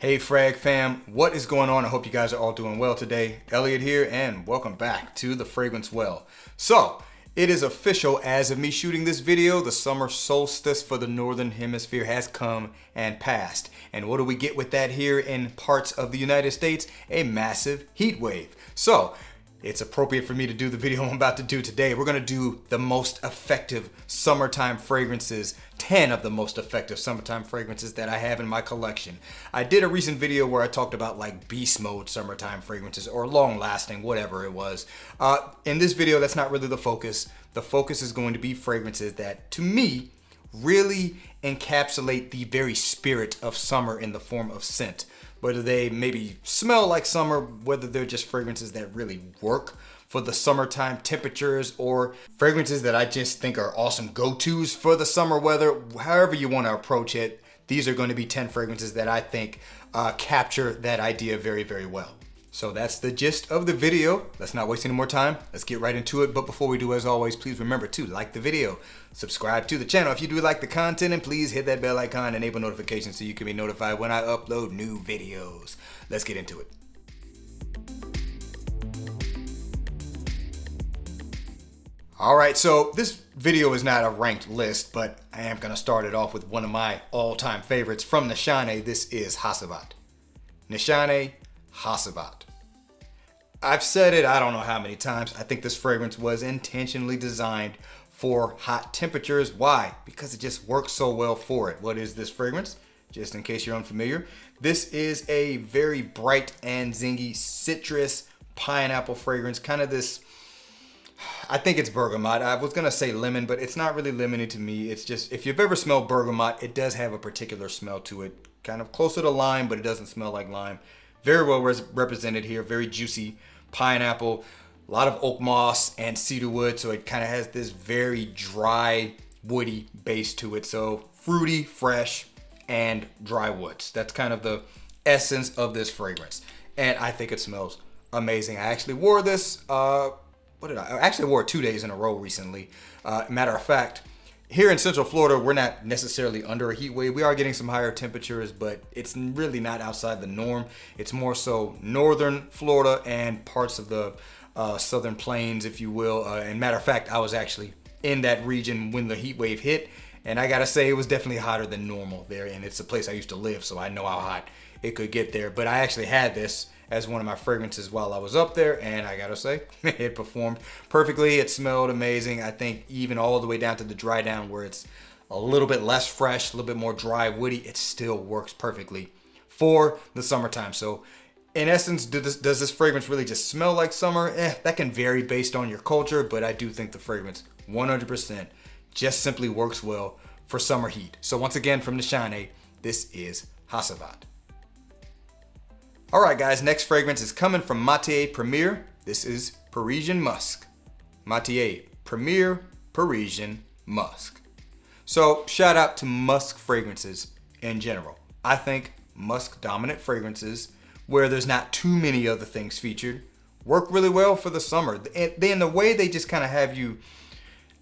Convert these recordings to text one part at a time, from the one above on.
Hey Frag fam, what is going on? I hope you guys are all doing well today. Elliot here and welcome back to The Fragrance Well. So, it is official as of me shooting this video, the summer solstice for the Northern Hemisphere has come and passed. And what do we get with that here in parts of the United States? A massive heat wave. So, it's appropriate for me to do the video I'm about to do today. We're gonna do the most effective summertime fragrances, 10 of the most effective summertime fragrances that I have in my collection. I did a recent video where I talked about like beast mode summertime fragrances or long lasting, whatever it was. In this video, that's not really the focus. The focus is going to be fragrances that, to me, really encapsulate the very spirit of summer in the form of scent. Whether they maybe smell like summer, whether they're just fragrances that really work for the summertime temperatures, or fragrances that I just think are awesome go-tos for the summer weather. However you want to approach it, these are going to be 10 fragrances that I think capture that idea very, very well. So that's the gist of the video. Let's not waste any more time. Let's get right into it. But before we do, as always, please remember to like the video, subscribe to the channel if you do like the content, and please hit that bell icon, enable notifications so you can be notified when I upload new videos. Let's get into it. All right, so this video is not a ranked list, but I am gonna start it off with one of my all-time favorites from Nishane. This is Hacivat. Nishane Hacivat. I've said it I don't know how many times. I think this fragrance was intentionally designed for hot temperatures. Why? Because it just works so well for it. What is this fragrance? Just in case you're unfamiliar, this is a very bright and zingy citrus pineapple fragrance. Kind of this, I think it's bergamot. I was gonna say lemon, but it's not really lemony to me. It's just, if you've ever smelled bergamot, it does have a particular smell to it. Kind of closer to lime, but it doesn't smell like lime. Very well represented here, very juicy pineapple, a lot of oak moss and cedar wood, so it kind of has this very dry, woody base to it. So fruity, fresh, and dry woods. That's kind of the essence of this fragrance. And I think it smells amazing. I actually wore this, I actually wore it 2 days in a row recently. Matter of fact, here in Central Florida, we're not necessarily under a heat wave. We are getting some higher temperatures, but it's really not outside the norm. It's more so northern Florida and parts of the southern plains, if you will. And matter of fact, I was actually in that region when the heat wave hit, and I gotta say it was definitely hotter than normal there. And it's a place I used to live, so I know how hot it could get there. But I actually had this as one of my fragrances while I was up there, and I gotta say, it performed perfectly. It smelled amazing. I think even all the way down to the dry down where it's a little bit less fresh, a little bit more dry, woody, it still works perfectly for the summertime. So in essence, does this fragrance really just smell like summer? That can vary based on your culture, but I do think the fragrance 100% just simply works well for summer heat. So once again, from Nishane, this is Hacivat. All right, guys, next fragrance is coming from Matier Premier. This is Parisian Musc. Matier Premier Parisian Musc. So shout out to musk fragrances in general. I think musk dominant fragrances where there's not too many other things featured work really well for the summer. And in the way they just kind of have you,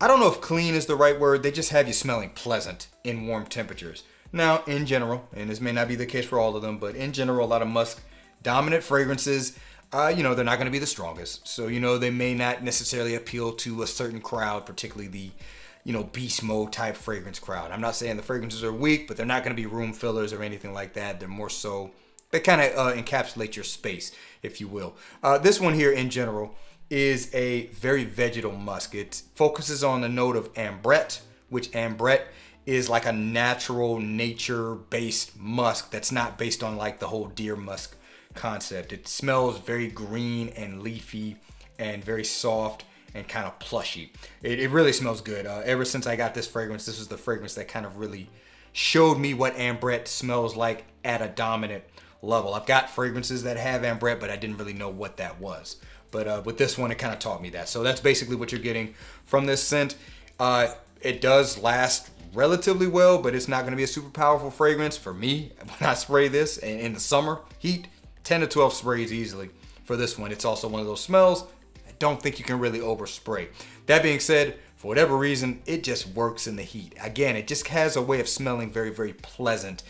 I don't know if clean is the right word, they just have you smelling pleasant in warm temperatures. Now, in general, and this may not be the case for all of them, but in general, a lot of musk dominant fragrances, they're not going to be the strongest. So, they may not necessarily appeal to a certain crowd, particularly the, beast mode type fragrance crowd. I'm not saying the fragrances are weak, but they're not going to be room fillers or anything like that. They're more so, they kind of encapsulate your space, if you will. This one here in general is a very vegetal musk. It focuses on the note of ambrette, which ambrette is like a natural nature-based musk that's not based on like the whole deer musk concept. It smells very green and leafy and very soft and kind of plushy. It really smells good. Ever since I got this fragrance, this was the fragrance that kind of really showed me what ambrette smells like at a dominant level. I've got fragrances that have ambrette, but I didn't really know what that was. But with this one, it kind of taught me that. So that's basically what you're getting from this scent. It does last relatively well, but it's not going to be a super powerful fragrance for me when I spray this in the summer heat. 10 to 12 sprays easily for this one. It's also one of those smells I don't think you can really overspray. That being said, for whatever reason, it just works in the heat. Again, it just has a way of smelling very, very pleasant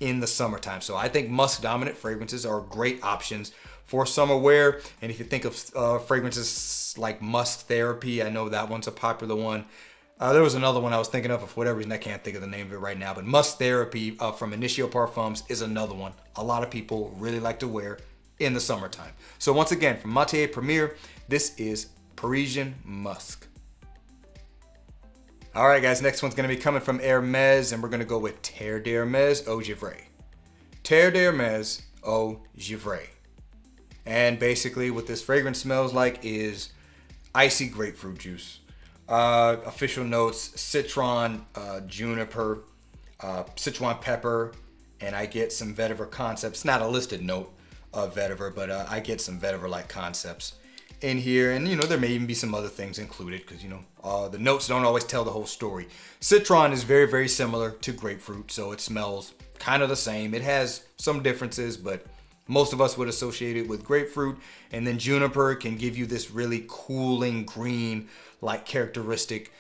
in the summertime. So I think musk dominant fragrances are great options for summer wear. And if you think of fragrances like Musk Therapy, I know that one's a popular one. There was another one I was thinking of, for whatever reason I can't think of the name of it right now, but Musk Therapy from Initio Parfums is another one a lot of people really like to wear in the summertime. So once again, from Matier Premier, this is Parisian Musc. All right, guys, next one's gonna be coming from Hermes, and we're gonna go with Terre d'Hermes Eau Givrée. Terre d'Hermes Eau Givrée. And basically what this fragrance smells like is icy grapefruit juice. Official notes, citron, juniper, Sichuan pepper, and I get some vetiver concepts. Not a listed note of vetiver, but I get some vetiver-like concepts in here. And, you know, there may even be some other things included because, you know, the notes don't always tell the whole story. Citron is very, very similar to grapefruit, so it smells kind of the same. It has some differences, but most of us would associate it with grapefruit. And then juniper can give you this really cooling green-like characteristic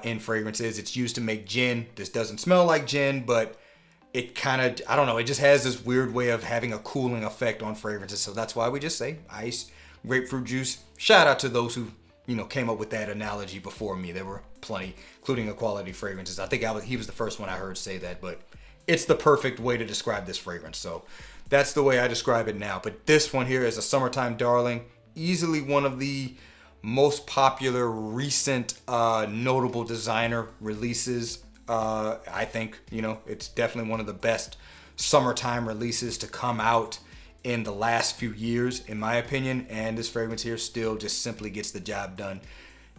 in fragrances. It's used to make gin. This doesn't smell like gin, but it kind of, I don't know, it just has this weird way of having a cooling effect on fragrances. So that's why we just say ice, grapefruit juice. Shout out to those who, you know, came up with that analogy before me. There were plenty, including Equality Fragrances. I think he was the first one I heard say that, but it's the perfect way to describe this fragrance. So that's the way I describe it now. But this one here is a summertime darling. Easily one of the most popular recent notable designer releases. I think, you know, it's definitely one of the best summertime releases to come out in the last few years, in my opinion. And this fragrance here still just simply gets the job done.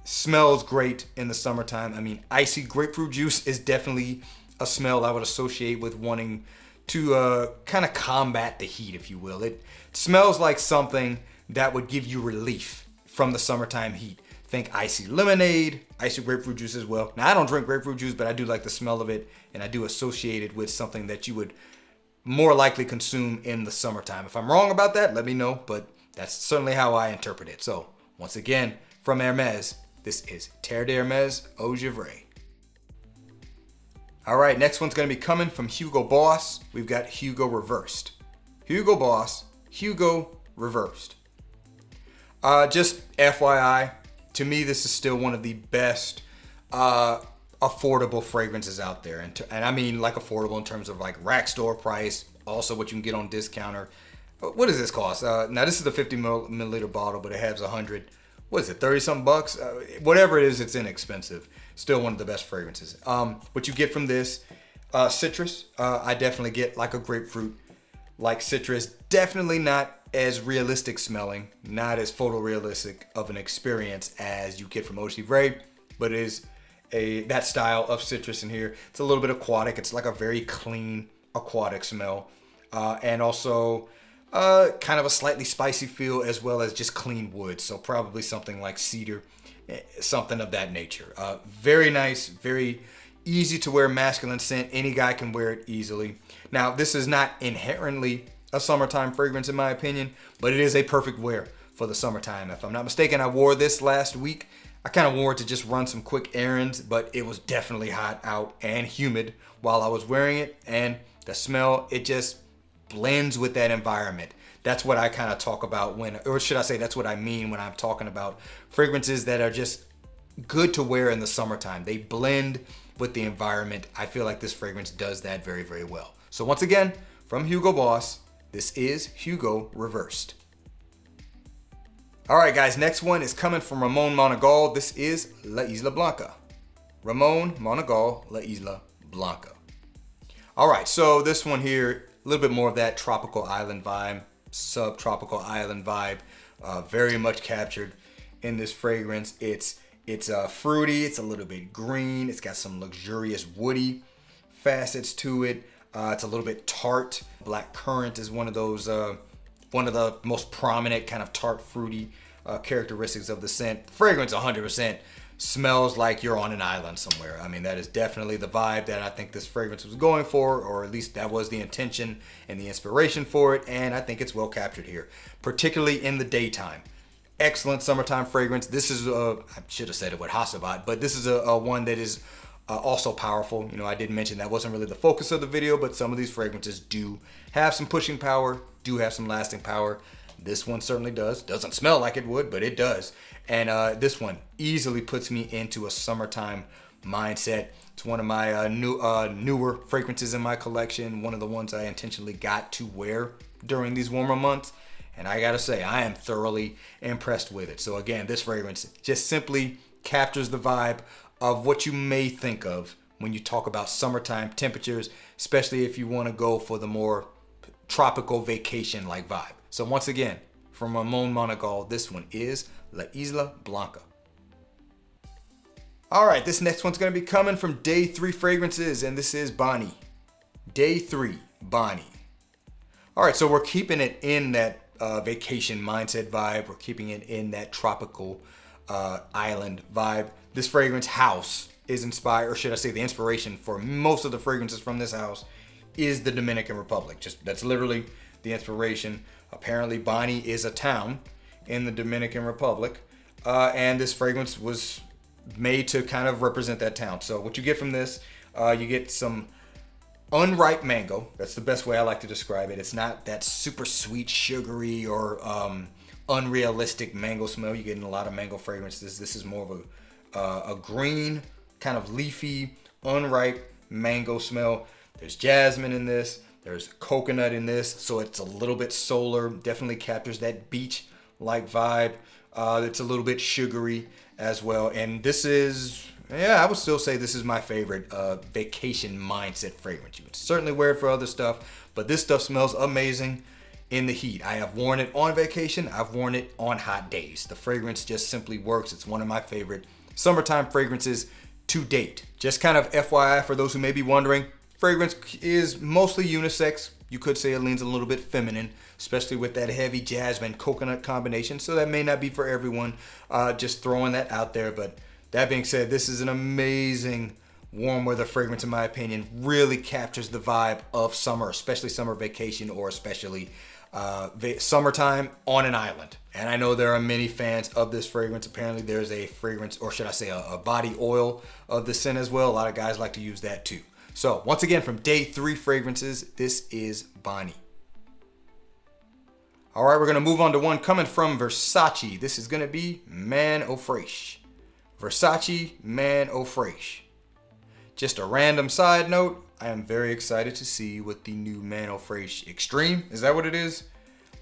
Smells great in the summertime. I mean, icy grapefruit juice is definitely a smell I would associate with wanting to kind of combat the heat, if you will. It smells like something that would give you relief from the summertime heat. Think icy lemonade, icy grapefruit juice as well. Now, I don't drink grapefruit juice, but I do like the smell of it, and I do associate it with something that you would more likely consume in the summertime. If I'm wrong about that, let me know, but that's certainly how I interpret it. So, once again, from Hermes, this is Terre d'Hermes Eau Givrée. All right, next one's gonna be coming from Hugo Boss. We've got Hugo Reversed. Hugo Boss, Hugo Reversed. Just FYI, to me, this is still one of the best affordable fragrances out there. And I mean like affordable in terms of like rack store price, also what you can get on discounter. What does this cost? Now this is the 50 milliliter bottle, but it has 100, what is it, 30 something bucks? Whatever it is, it's inexpensive. Still one of the best fragrances. What you get from this, citrus, I definitely get like a grapefruit, like citrus, definitely not as realistic smelling, not as photorealistic of an experience as you get from Eau Givrée, but it is that style of citrus in here. It's a little bit aquatic. It's like a very clean aquatic smell, and also kind of a slightly spicy feel, as well as just clean wood. So probably something like cedar, something of that nature. Very nice, very easy to wear masculine scent. Any guy can wear it easily. Now, this is not inherently a summertime fragrance in my opinion, but it is a perfect wear for the summertime. If I'm not mistaken, I wore this last week. I kind of wore it to just run some quick errands, but it was definitely hot out and humid while I was wearing it, and the smell, it just blends with that environment. That's what I kind of talk about when, or should I say, that's what I mean when I'm talking about fragrances that are just good to wear in the summertime. They blend with the environment. I feel like this fragrance does that very, very well. So once again, from Hugo Boss, this is Hugo Reversed. All right, guys, next one is coming from Ramon Monegal. This is La Isla Blanca. Ramon Monegal, La Isla Blanca. All right, so this one here, a little bit more of that tropical island vibe, subtropical island vibe, very much captured in this fragrance. It's fruity, it's a little bit green, it's got some luxurious woody facets to it. It's a little bit tart. Black currant is one of those, one of the most prominent kind of tart, fruity characteristics of the scent. Fragrance 100% smells like you're on an island somewhere. I mean, that is definitely the vibe that I think this fragrance was going for, or at least that was the intention and the inspiration for it, and I think it's well captured here, particularly in the daytime. Excellent summertime fragrance. This is, I should have said it with Hacivat, but this is a one that is Also powerful. You know, I did mention that wasn't really the focus of the video, but some of these fragrances do have some pushing power, do have some lasting power. This one certainly does. Doesn't smell like it would, but it does. And this one easily puts me into a summertime mindset. It's one of my newer fragrances in my collection. One of the ones I intentionally got to wear during these warmer months. And I gotta say, I am thoroughly impressed with it. So again, this fragrance just simply captures the vibe of what you may think of when you talk about summertime temperatures, especially if you want to go for the more tropical vacation-like vibe. So once again, from Ramon Monegal, this one is La Isla Blanca. All right, this next one's going to be coming from Day 3 Fragrances, and this is Baní. Day 3, Baní. All right, so we're keeping it in that vacation mindset vibe. We're keeping it in that tropical island vibe. This fragrance house is inspired, or should I say the inspiration for most of the fragrances from this house is the Dominican Republic. Just that's literally the inspiration. Apparently Baní is a town in the Dominican Republic, and this fragrance was made to kind of represent that town. So what you get from this, you get some unripe mango. That's the best way I like to describe it. It's not that super sweet, sugary, or unrealistic mango smell you get in a lot of mango fragrances. This is more of a green, kind of leafy, unripe mango smell. There's jasmine in this. There's coconut in this, so it's a little bit solar. Definitely captures that beach-like vibe. It's a little bit sugary as well. And this is, I would still say this is my favorite vacation mindset fragrance. You can certainly wear it for other stuff, but this stuff smells amazing in the heat. I have worn it on vacation. I've worn it on hot days. The fragrance just simply works. It's one of my favorite summertime fragrances to date. Just kind of FYI for those who may be wondering, fragrance is mostly unisex. You could say it leans a little bit feminine, especially with that heavy jasmine coconut combination. So that may not be for everyone. Just throwing that out there. But that being said, this is an amazing warm weather fragrance in my opinion. Really captures the vibe of summer, especially summer vacation, or especially summertime on an island. And I know there are many fans of this fragrance. Apparently there's a fragrance, or should I say a body oil of the scent as well. A lot of guys like to use that too. So once again, from Day 3 Fragrances, this is Baní. All right, we're gonna move on to one coming from Versace. This is gonna be Man Eau Fraîche. Versace Man Eau Fraîche. Just a random side note, I am very excited to see what the new Man Eau Fraîche Extreme, is that what it is?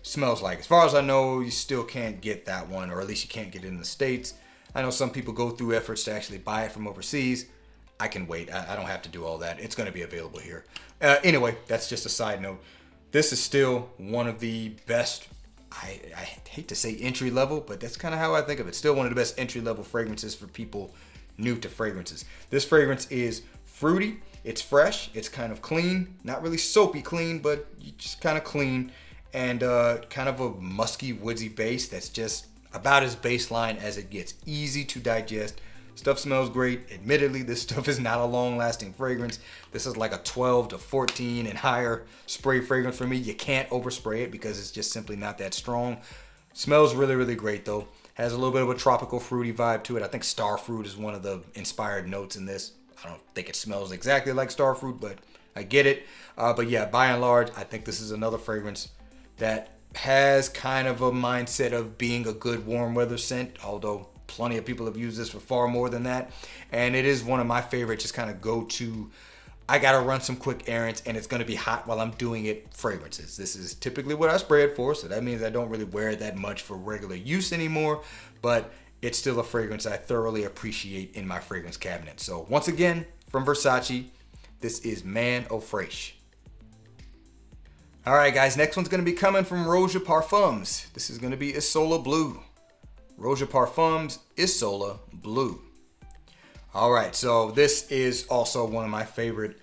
Smells like. As far as I know, you still can't get that one, or at least you can't get it in the States. I know some people go through efforts to actually buy it from overseas. I can wait. I don't have to do all that. It's going to be available here. Anyway, that's just a side note. This is still one of the best, I hate to say entry level, but that's kind of how I think of it. Still one of the best entry level fragrances for people new to fragrances. This fragrance is fruity. It's fresh. It's kind of clean. Not really soapy clean, but just kind of clean. And kind of a musky, woodsy base that's just about as baseline as it gets. Easy to digest. Stuff smells great. Admittedly, this stuff is not a long-lasting fragrance. This is like a 12 to 14 and higher spray fragrance for me. You can't overspray it because it's just simply not that strong. Smells really, really great though. Has a little bit of a tropical fruity vibe to it. I think star fruit is one of the inspired notes in this. I don't think it smells exactly like star fruit, but I get it. But yeah, by and large, I think this is another fragrance that has kind of a mindset of being a good warm weather scent, although plenty of people have used this for far more than that. And it is one of my favorite, just kind of go to, I gotta run some quick errands and it's gonna be hot while I'm doing it fragrances. This is typically what I spray it for, so that means I don't really wear it that much for regular use anymore, but it's still a fragrance I thoroughly appreciate in my fragrance cabinet. So once again, from Versace, this is Man Eau Fraîche. All right, guys, next one's gonna be coming from Rouge Parfums. This is gonna be Isola Blu. Rouge Parfums Isola Blu. All right, so this is also one of my favorite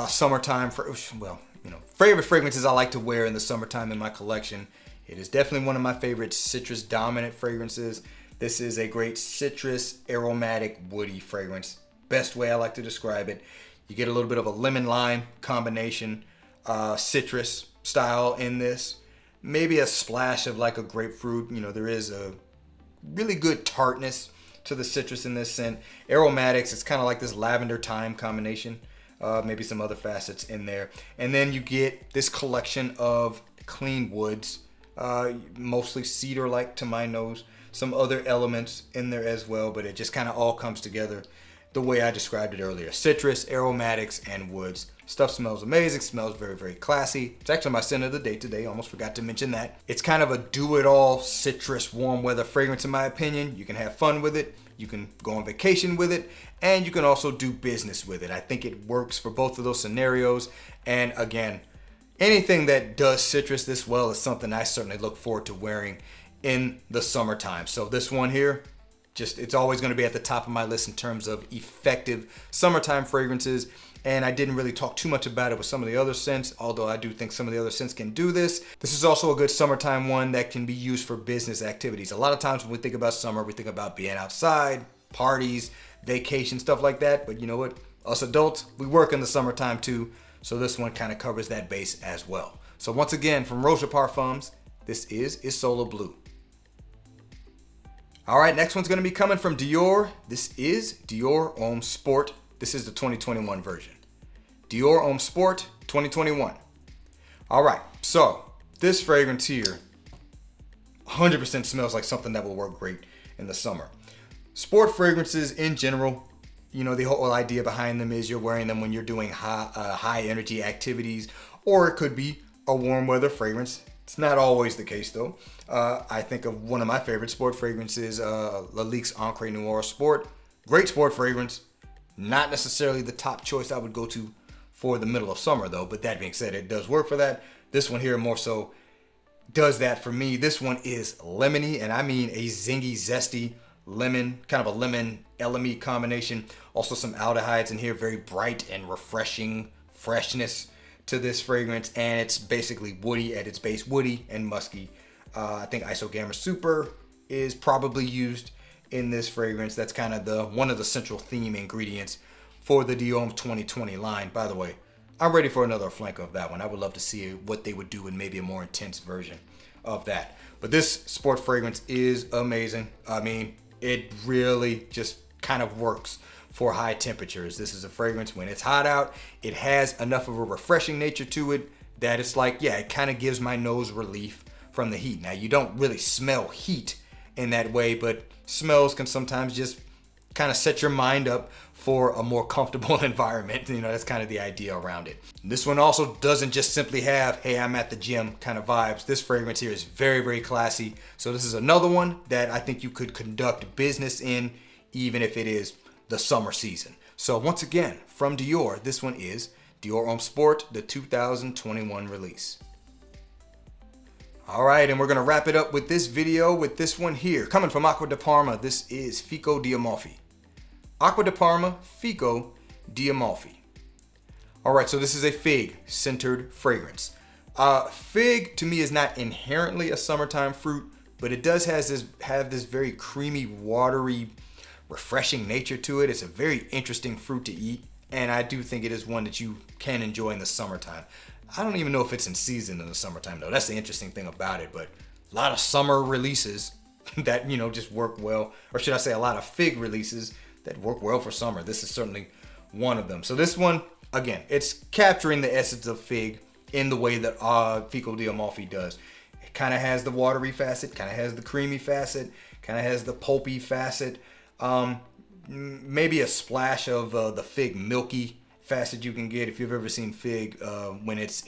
summertime, favorite fragrances I like to wear in the summertime in my collection. It is definitely one of my favorite citrus dominant fragrances. This is a great citrus, aromatic, woody fragrance. Best way I like to describe it. You get a little bit of a lemon lime combination, citrus style in this. Maybe a splash of like a grapefruit. You know, there is a really good tartness to the citrus in this scent. Aromatics, it's kind of like this lavender thyme combination. Maybe some other facets in there. And then you get this collection of clean woods, mostly cedar-like to my nose. Some other elements in there as well, but it just kind of all comes together the way I described it earlier. Citrus, aromatics, and woods. Stuff smells amazing, smells very, very classy. It's actually my scent of the day today, almost forgot to mention that. It's kind of a do-it-all citrus warm weather fragrance in my opinion. You can have fun with it, you can go on vacation with it, and you can also do business with it. I think it works for both of those scenarios, and again, anything that does citrus this well is something I certainly look forward to wearing in the summertime. So this one here, it's always going to be at the top of my list in terms of effective summertime fragrances. And I didn't really talk too much about it with some of the other scents, although I do think some of the other scents can do this. This is also a good summertime one that can be used for business activities. A lot of times when we think about summer, we think about being outside, parties, vacation, stuff like that. But you know what? Us adults, we work in the summertime too. So this one kind of covers that base as well. So once again, from Roche Parfums, this is Isola Blu. All right, next one's gonna be coming from Dior. This is Dior Homme Sport. This is the 2021 version. Dior Homme Sport 2021. All right, so this fragrance here 100% smells like something that will work great in the summer. Sport fragrances in general, you know, the whole idea behind them is you're wearing them when you're doing high energy activities, or it could be a warm weather fragrance. It's not always the case though. I think of one of my favorite sport fragrances, Lalique's Encre Noir Sport. Great sport fragrance. Not necessarily the top choice I would go to for the middle of summer though, but that being said, it does work for that. This one here more so does that for me. This one is lemony, and I mean a zingy, zesty lemon, kind of a lemon LME combination. Also some aldehydes in here, very bright and refreshing freshness to this fragrance, and it's basically woody at its base, woody and musky. I think Isogamma Super is probably used in this fragrance. That's kind of one of the central theme ingredients for the Dior 2020 line. By the way, I'm ready for another flank of that one. I would love to see what they would do in maybe a more intense version of that. But this sport fragrance is amazing. I mean, it really just kind of works for high temperatures. This is a fragrance when it's hot out, it has enough of a refreshing nature to it that it's like, yeah, it kind of gives my nose relief from the heat. Now, you don't really smell heat in that way, but smells can sometimes just kind of set your mind up for a more comfortable environment. You know, that's kind of the idea around it. This one also doesn't just simply have, hey, I'm at the gym kind of vibes. This fragrance here is very, very classy. So this is another one that I think you could conduct business in, even if it is the summer season. So once again, from Dior, this one is Dior Homme Sport, the 2021 release. All right, and we're gonna wrap it up with this video with this one here. Coming from Acqua di Parma, this is Fico di Amalfi. Acqua di Parma, Fico di Amalfi. All right, so this is a fig-centered fragrance. Fig, to me, is not inherently a summertime fruit, but it does have this very creamy, watery, refreshing nature to it. It's a very interesting fruit to eat, and I do think it is one that you can enjoy in the summertime. I don't even know if it's in season in the summertime though. That's the interesting thing about it, but a lot of summer releases that, you know, just work well, or should I say a lot of fig releases that work well for summer. This is certainly one of them. So this one, again, it's capturing the essence of fig in the way that Fico di Amalfi does. It kind of has the watery facet, kind of has the creamy facet, kind of has the pulpy facet, maybe a splash of the fig milky facet you can get. If you've ever seen fig when it's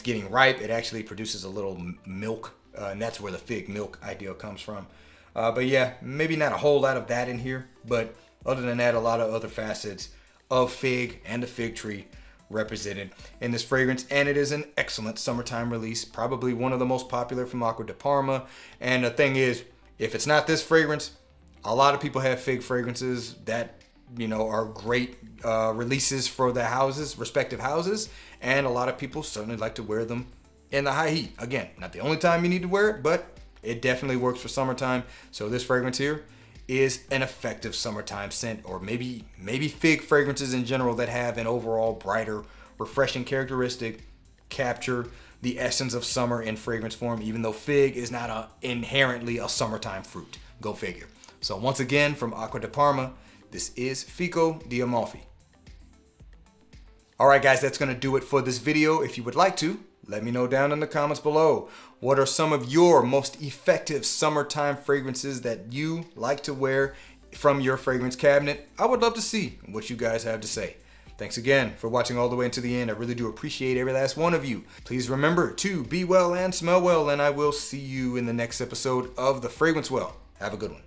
getting ripe, it actually produces a little milk, and that's where the fig milk idea comes from. But yeah, maybe not a whole lot of that in here, but other than that, a lot of other facets of fig and the fig tree represented in this fragrance, and it is an excellent summertime release, probably one of the most popular from Acqua di Parma. And the thing is, if it's not this fragrance, a lot of people have fig fragrances that, you know, are great releases for their houses, respective houses, and a lot of people certainly like to wear them in the high heat. Again, not the only time you need to wear it, but it definitely works for summertime. So this fragrance here is an effective summertime scent, or maybe fig fragrances in general that have an overall brighter, refreshing characteristic capture the essence of summer in fragrance form, even though fig is not inherently a summertime fruit. Go figure. So once again, from Acqua di Parma, this is Fico di Amalfi. Alright guys, that's going to do it for this video. If you would like to, let me know down in the comments below. What are some of your most effective summertime fragrances that you like to wear from your fragrance cabinet? I would love to see what you guys have to say. Thanks again for watching all the way into the end. I really do appreciate every last one of you. Please remember to be well and smell well, and I will see you in the next episode of The Fragrance Well. Have a good one.